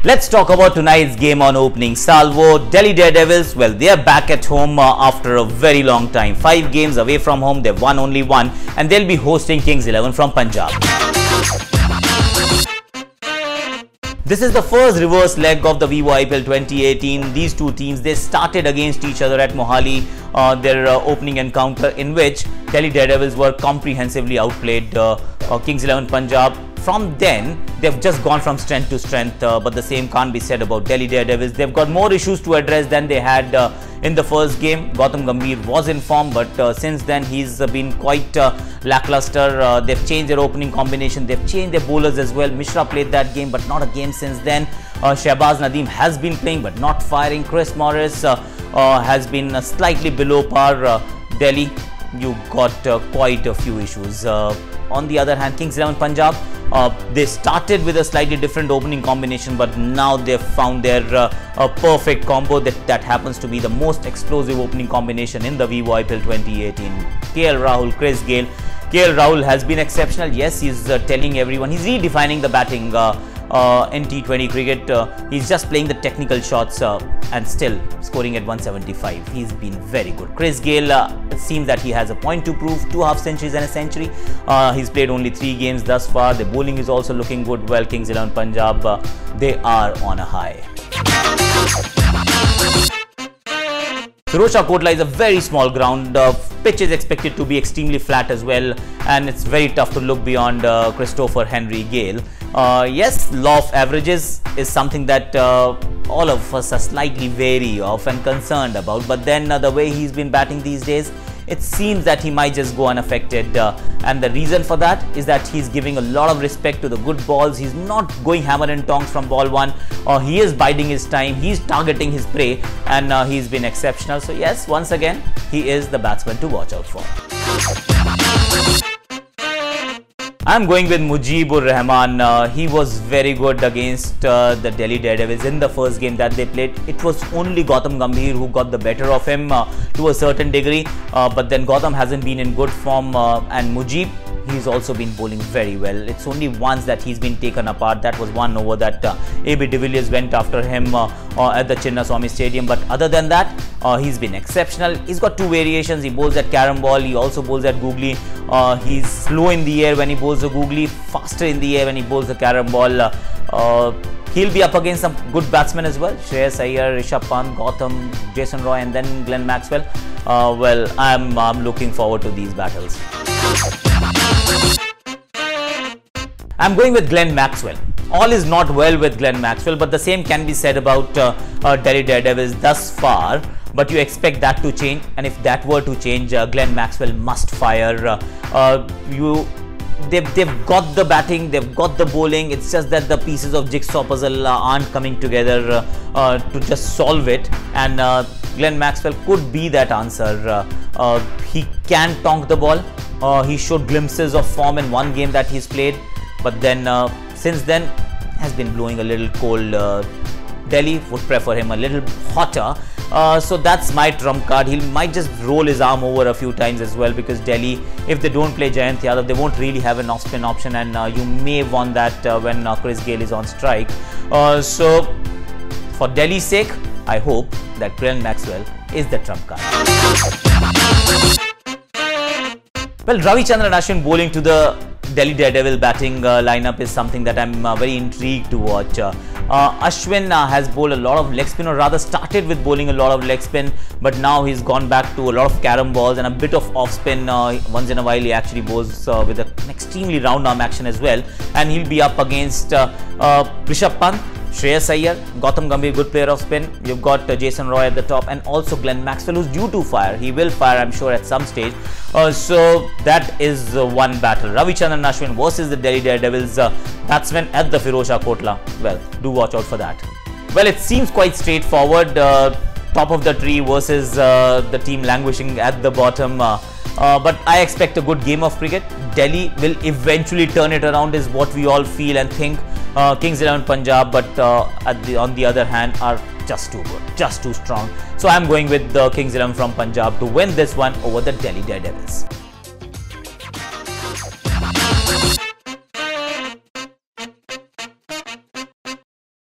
Let's talk about tonight's game on opening salvo. Delhi Daredevils, well, they are back at home after a very long time. 5 games away from home, they've won only 1 and they'll be hosting Kings 11 from Punjab. This is the first reverse leg of the Vivo IPL 2018. These two teams, they started against each other at Mohali, their opening encounter, in which Delhi Daredevils were comprehensively outplayed Kings 11 Punjab. From then, they've just gone from strength to strength, but the same can't be said about Delhi Daredevils. They've got more issues to address than they had in the first game. Gautam Gambhir was in form, but since then he's been quite lackluster. They've changed their opening combination, they've changed their bowlers as well. Mishra played that game, but not a game since then. Shahbaz Nadeem has been playing, but not firing. Chris Morris has been slightly below par. Delhi, you got quite a few issues. On the other hand, Kings 11 Punjab, they started with a slightly different opening combination, but now they've found their perfect combo that happens to be the most explosive opening combination in the Vivo IPL 2018. KL Rahul, Chris Gayle. KL Rahul has been exceptional. Yes, he's telling everyone, he's redefining the batting in T20 cricket. He's just playing the technical shots and still scoring at 175. He's been very good. Chris Gayle, it seems that he has a point to prove, 2 half centuries and a century. He's played only 3 games thus far. The bowling is also looking good. Well, Kings 11 Punjab, they are on a high. Firozshah Kotla is a very small ground. Pitch is expected to be extremely flat as well, and it's very tough to look beyond Christopher Henry Gayle. Yes, law of averages is something that all of us are slightly wary of and concerned about, but then the way he's been batting these days, it seems that he might just go unaffected, and the reason for that is that he's giving a lot of respect to the good balls. He's not going hammer and tongs from ball 1. He is biding his time, he's targeting his prey, and he's been exceptional. So yes, once again, he is the batsman to watch out for. I'm going with Mujibur Rahman. He was very good against the Delhi Daredevils in the first game that they played. It was only Gautam Gambhir who got the better of him to a certain degree, but then Gautam hasn't been in good form, and Mujib, he's also been bowling very well. It's only once that he's been taken apart. That was one over that AB de Villiers went after him at the Chinnaswamy Stadium. But other than that, he's been exceptional. He's got 2 variations. He bowls at carom ball. He also bowls at googly. He's slow in the air when he bowls the googly, faster in the air when he bowls the carom ball. He'll be up against some good batsmen as well. Shreyas Iyer, Rishabh Pant, Gautam, Jason Roy, and then Glenn Maxwell. Well, I'm looking forward to these battles. I'm going with Glenn Maxwell. All is not well with Glenn Maxwell, but the same can be said about Delhi Daredevils thus far. But you expect that to change, and if that were to change, Glenn Maxwell must fire. They've got the batting, they've got the bowling. It's just that the pieces of jigsaw puzzle aren't coming together to just solve it. And Glenn Maxwell could be that answer. He can tonk the ball. He showed glimpses of form in one game that he's played, but then since then has been blowing a little cold. Delhi would prefer him a little hotter. So that's my trump card. He might just roll his arm over a few times as well, because Delhi, if they don't play Jayant Yadav, they won't really have an off-spin option, and you may want that when Chris Gayle is on strike. So for Delhi's sake, I hope that Glenn Maxwell is the trump card. Well, Ravichandran Ashwin bowling to the Delhi Daredevil batting lineup is something that I'm very intrigued to watch. Ashwin has bowled a lot of leg spin, or rather started with bowling a lot of leg spin, but now he's gone back to a lot of carom balls and a bit of off spin. Once in a while he actually bowls with an extremely round arm action as well, and he'll be up against Rishabh Pant, Shreyas Iyer, Gautam Gambhir, good player of spin. You've got Jason Roy at the top, and also Glenn Maxwell, who's due to fire. He will fire, I'm sure, at some stage. So that is one battle. Ravichandran Ashwin versus the Delhi Daredevils batsmen at the Firozshah Kotla. Well, do watch out for that. Well, it seems quite straightforward. Top of the tree versus the team languishing at the bottom. But I expect a good game of cricket. Delhi will eventually turn it around, is what we all feel and think. Kings 11 Punjab, but on the other hand, are just too good, just too strong. So I'm going with the Kings 11 from Punjab to win this one over the Delhi Daredevils.